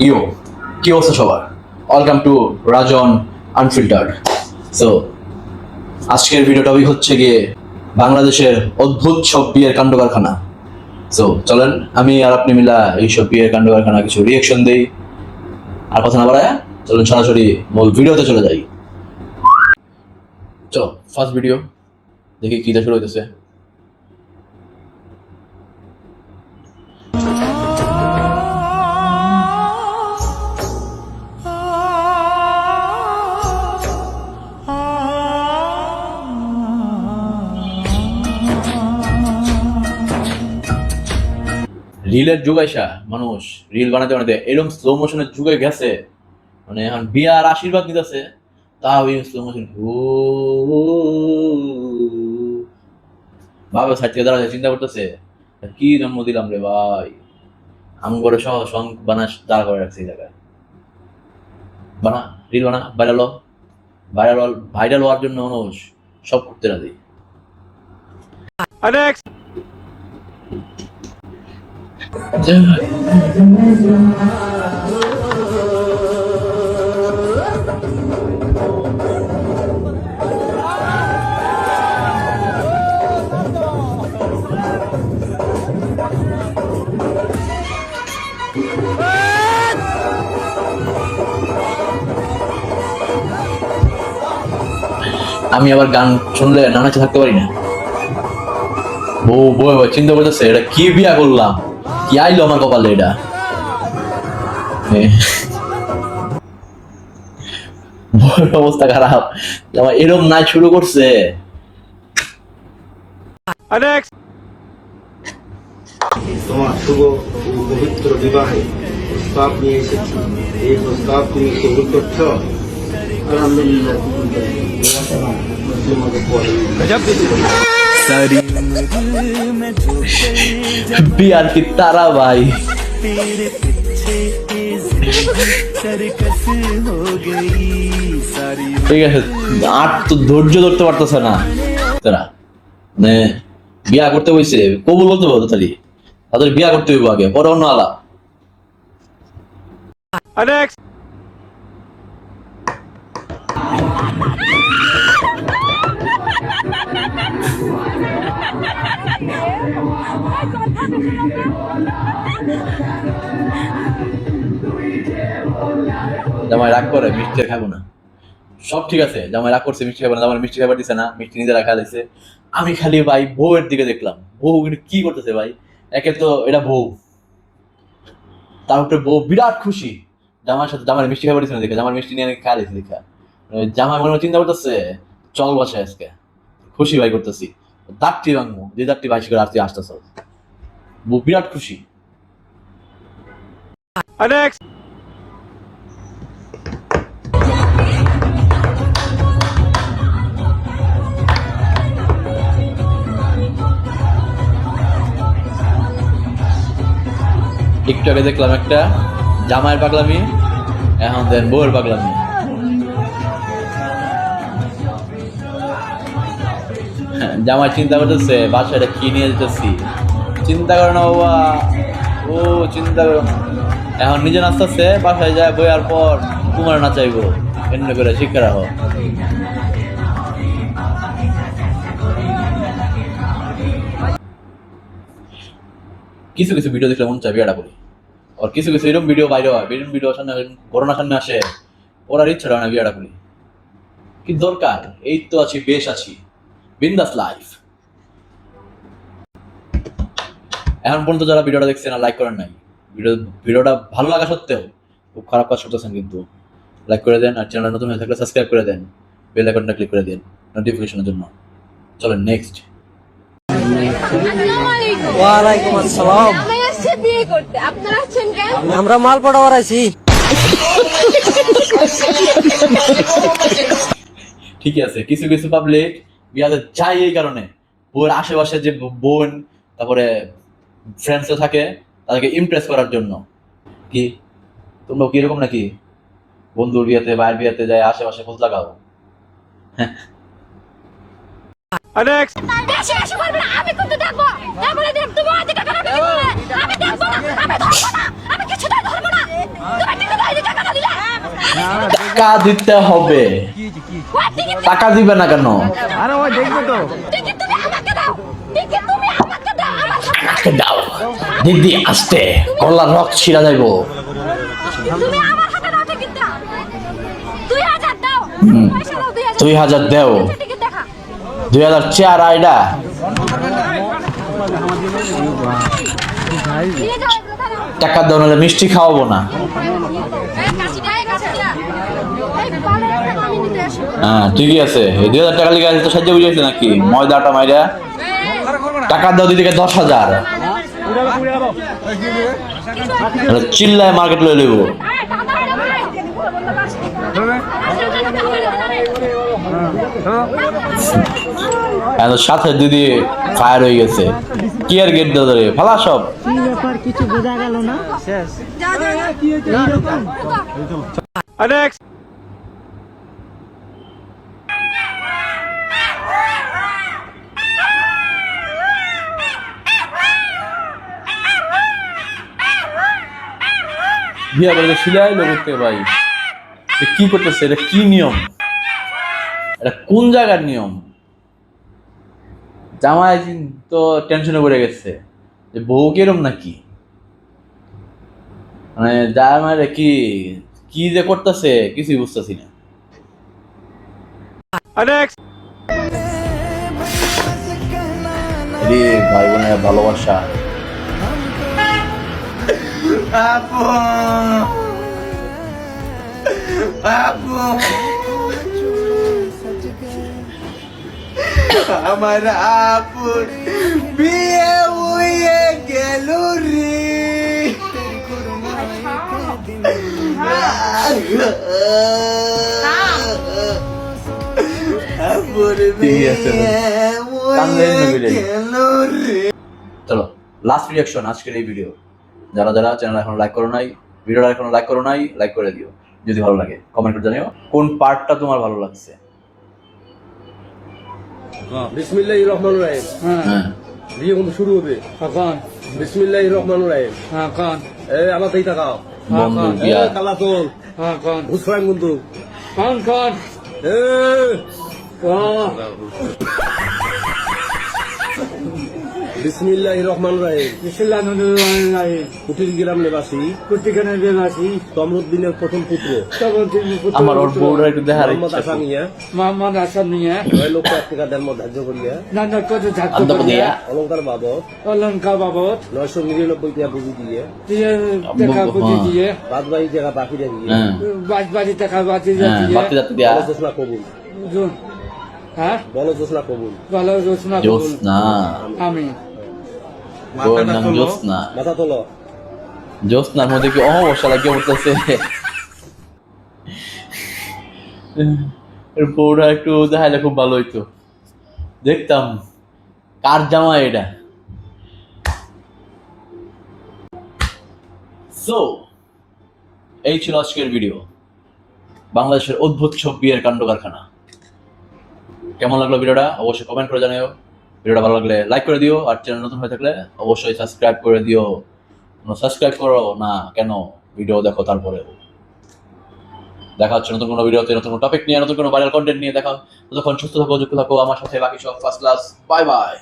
ইয়ো, কি অবস্থা সবার? Welcome to Rajan unfiltered. So আজকের ভিডিও টপিক হচ্ছে গিয়ে বাংলাদেশের অদ্ভুত সব বিয়ের কাণ্ড কারখানা। সো চলেন আমি আর আপনি মিলা এইসব বিয়ের কাণ্ড কারখানা কিছু রিয়েকশন দেই। আর কথা না বাড়ায় চলেন সরাসরি মূল ভিডিওতে চলে যাই। চলো ফার্স্ট ভিডিও দেখি কি শুরু হইতেছে। রিলের যুগ আইসা মানুষ রিল বানাতে বানাতে এরকম স্লো মোশনের যুগে গেছে, মানে এখন বিয়ার আশীর্বাদ নিতেছে তাও এই স্লো মোশন। ভাবে সাইড থেকে দাঁড়াচ্ছে চিন্তা করতেছে কি জন্ম দিলাম রে ভাই, আম করে সহ সং বানা দাঁড়া করে রাখছে এই জায়গায়। বানা রিল বানা ভাইরাল ভাইরাল ভাইরাল হওয়ার জন্য মানুষ সব করতে রাজি। আমি আবার গান শুনলে নানাচে থাকতে পারি না। বউ বউ চিন্তা করতেছে এটা কি বিয়া করলাম, কি আইলো আমার কপালে এটা। বউয়ের অবস্থা খারাপ, আমার এরকম নাচ শুরু করছে। তোমার শুভ পবিত্র বিবাহে প্রস্তাব নিয়ে এসেছি। এই প্রস্তাব তুমি কবুল করছ? আলহামদুলিল্লাহ। বিয়ার কি তারা ভাই, ঠিক আছে আর তো ধৈর্য ধরতে পারতেছে না তারা, মানে বিয়া করতে বসে কবুল বলতে পারতো তাহলে তাদের বিয়া করতে হইব আগে, পরে অন্য আলাপ। জামাই রাগ করে মিষ্টি খাবো না, সব ঠিক আছে, জামাই রাগ করছে মিষ্টি খাবো না, জামাই মিষ্টি খাবার দিছে না, মিষ্টি নিজে রাখা দিছে। আমি খালি ভাই বউয়ের দিকে দেখলাম, বউ কি করতেছে ভাই। একে তো এটা বউ, তার উপরে বউ বিরাট খুশি জামার সাথে, জামার মিষ্টি খাবার দিচ্ছে না দেখে, জামার মিষ্টি নিয়ে খাওয়া দিচ্ছে দেখা। জামাই মনে চিন্তা করতেছে চল বসে আজকে খুশি ভাই করতেছি, দাঁতটি ভাঙবো যে দাঁতটি ভাই করে আসতে আসতেছ। বউ বিরাট খুশি। একটু আগে দেখলাম একটা জামাইয়ের পাগলামি, এখন দেন বউয়ের পাগলামি। জামাই চিন্তা করতেছে বাসাটা কি নিয়ে যেতেছি, চিন্তা করে না বাবা, ও চিন্তা করো না। এখন নিজে নাচতেছে, বাসায় যায় বইয়ার পর কুমার নাচাইবো এমনি করে শিক্ষা রাখো। কিছু কিছু ভিডিও দেখলে মন চায় বিয়েটা করি, আর কিছু কিছু এরকম ভিডিও বাইরে হয়, এরকম ভিডিও সামনে ঘটনা সামনে আসে, ওরার ইচ্ছা হয় না বিয়েটা করি। কি দরকার, এই তো আছি বেশ আছি, বিন্দাস লাইফ। এখন পর্যন্ত যারা ভিডিওটা দেখছেন আর লাইক করেন নাই, ভিডিওটা ভালো লাগা সত্ত্বেও খুব খারাপ কাজ করতেছেন, কিন্তু লাইক করে দেন, আর চ্যানেলটা নতুন হয়ে থাকলে সাবস্ক্রাইব করে দেন, বেল আইকনটা ক্লিক করে দেন নোটিফিকেশনের জন্য। চলেন নেক্সট। ওয়ালাইকুম আসসালাম। আমরা মাল পড়াবার আছি। ঠিক আছে, কিছু কিছু পাবলিক বিয়াতে যায় এই কারণে বউয়ের আশেপাশে যে বোন তারপরে ফ্রেন্ডস থাকে তাদেরকে ইমপ্রেস করার জন্য। কি তোমরা কি এরকম নাকি বন্ধুর বিয়েতে ভাইয়ের বিয়েতে যায় আশেপাশে খোঁজ লাগাও? নেক্সট বেশি বেশি বলবে না, আমি কিন্তু দেখবো এবারে দেখ তুমি ওদিকে কেন আমি দেখবো না, আমি দেখবো না, আমি ধরবো না, আমি কিছুটা ধরবো না, তুমি টাকা দিতে হবে। টাকা দিবে না কেন? আরে ওই দেখবে তো টিকিট তুমি আমাকে দাও, টিকিট তুমি আমাকে দাও, আমার সাথে আমাকে দাও দিদি, আসতে গলার রক্ত ছিঁড়া যাইব। তুমি আমার হাতে দাও টিকিট দাও, 2000 দাও, পয়সা দাও 2000, 2000 দেও, টিকিট দেখা 2000 চেয়ার আইডা নিয়ে যাও এগুলো দাও। টাকা দাও, নাহলে মিষ্টি খাওয়াবো না। এই কাছে এই পালে টাকা আমি নিতে আসি। হ্যাঁ ঠিকই আছে, এই 2000 টাকা লিখে তো সাহায্য বুঝাইছে নাকি? ময়দাটা মাইরা টাকা দাও দিদিকে 10,000, চিল্লায় মার্কেট লয়ে লইব। সাথে দিদি ফায়ার হয়ে গেছে, কি আর গেট দাও ধরে ফালা সব। নেক্সট বিয়া বলে সিলাই করতে ভাই, এ কি করতেছে? এটা কি নিয়ম? এটা কোন জায়গার নিয়ম? জামাই তো টেনশনে পড়ে গেছে যে বউ কেরম নাকি, মানে জামাইরে কি কি যে করতেছে কিছুই বুঝতেছি না। নেক্সট রে ভাই বোনের ভালোবাসা, আমার আপুর বিয়ে হয়ে গেল রে। আপুর ঠিক আছে ভাই। কান্দেন না বিলে। চলো লাস্ট রিঅ্যাকশন আজকের এই ভিডিও। যারা যারা চ্যানেল এখন লাইক করো নাই, ভিডিওটা এখন লাইক করো নাই, লাইক করে দিও। যদি ভালো লাগে কমেন্ট করে জানিও কোন পার্টটা তোমার ভালো লাগছে। বিসমিল্লাহির রহমানির রহিম। হ্যাঁ বিয়ে কিন্তু শুরু হবে। কন বিসমিল্লাহির রহমানির রহিম। হ্যাঁ কন আমার তাই তাকাও। বন্ধু বিয়া কালা তোল হ্যাঁ কন ঘুষরাং কিন্তু কন কন বিসমিল্লাহির রহমানির রহিম। বিসমিল্লাহির কুটির গ্রাম নিবাসী কুটিখানে বেলাসি তমরুদ্দিনের প্রথম পুত্র তখন তিনি আমার ওর বউরা একটু দেখার মোহাম্মদ ইচ্ছা আসান ইয়া মোহাম্মদ হাসান নিয়ে 9 লক্ষ টাকা দেড় ধার্য করিয়া নানা কত ধাক্কা আন্দা দিয়া অলঙ্কার বাবদ অলঙ্কার বাবদ 999 টাকা পুঁজি দিয়ে দিয়ে টাকা বুঝে দিয়ে বাদ বাকি টাকা বাকি রেখে হ্যাঁ বাজ বাজি টাকা বাজি হ্যাঁ দিয়ে বাতি যাতে দিয়া বলো জোসনা কবুল। হ্যাঁ বলো জোসনা কবুল। ভালো রচনা জোসনা, আমি ওর নাম জোসনা। মাথা তোলো। জোসনার মধ্যে কি অমাবস্যা লাগিয়ে উঠতেছে। এর বউরা একটু দেখাইলে খুব ভালো হইতো, দেখতাম কার জামা এটা। সো এই ছিল আজকের ভিডিও, বাংলাদেশের অদ্ভুত সব বিয়ের কাণ্ড কারখানা। কেমন লাগলো ভিডিওটা অবশ্যই কমেন্ট করে জানাও। ভিডিওটা ভালো লাগলে লাইক করে দিও, আর চ্যানেল নতুন হয়ে থাকলে অবশ্যই সাবস্ক্রাইব করে দিও। সাবস্ক্রাইব করো না কেন, ভিডিও দেখো তারপরে। দেখা হচ্ছে নতুন কোনো ভিডিওতে, নতুন কোনো টপিক নিয়ে, নতুন কোনো ভাইরাল কন্টেন্ট নিয়ে। দেখা ততক্ষণ সুস্থ থাকো, যুক্ত থাকো আমার সাথে। বাকি সব ফার্স্ট ক্লাস। Bye bye.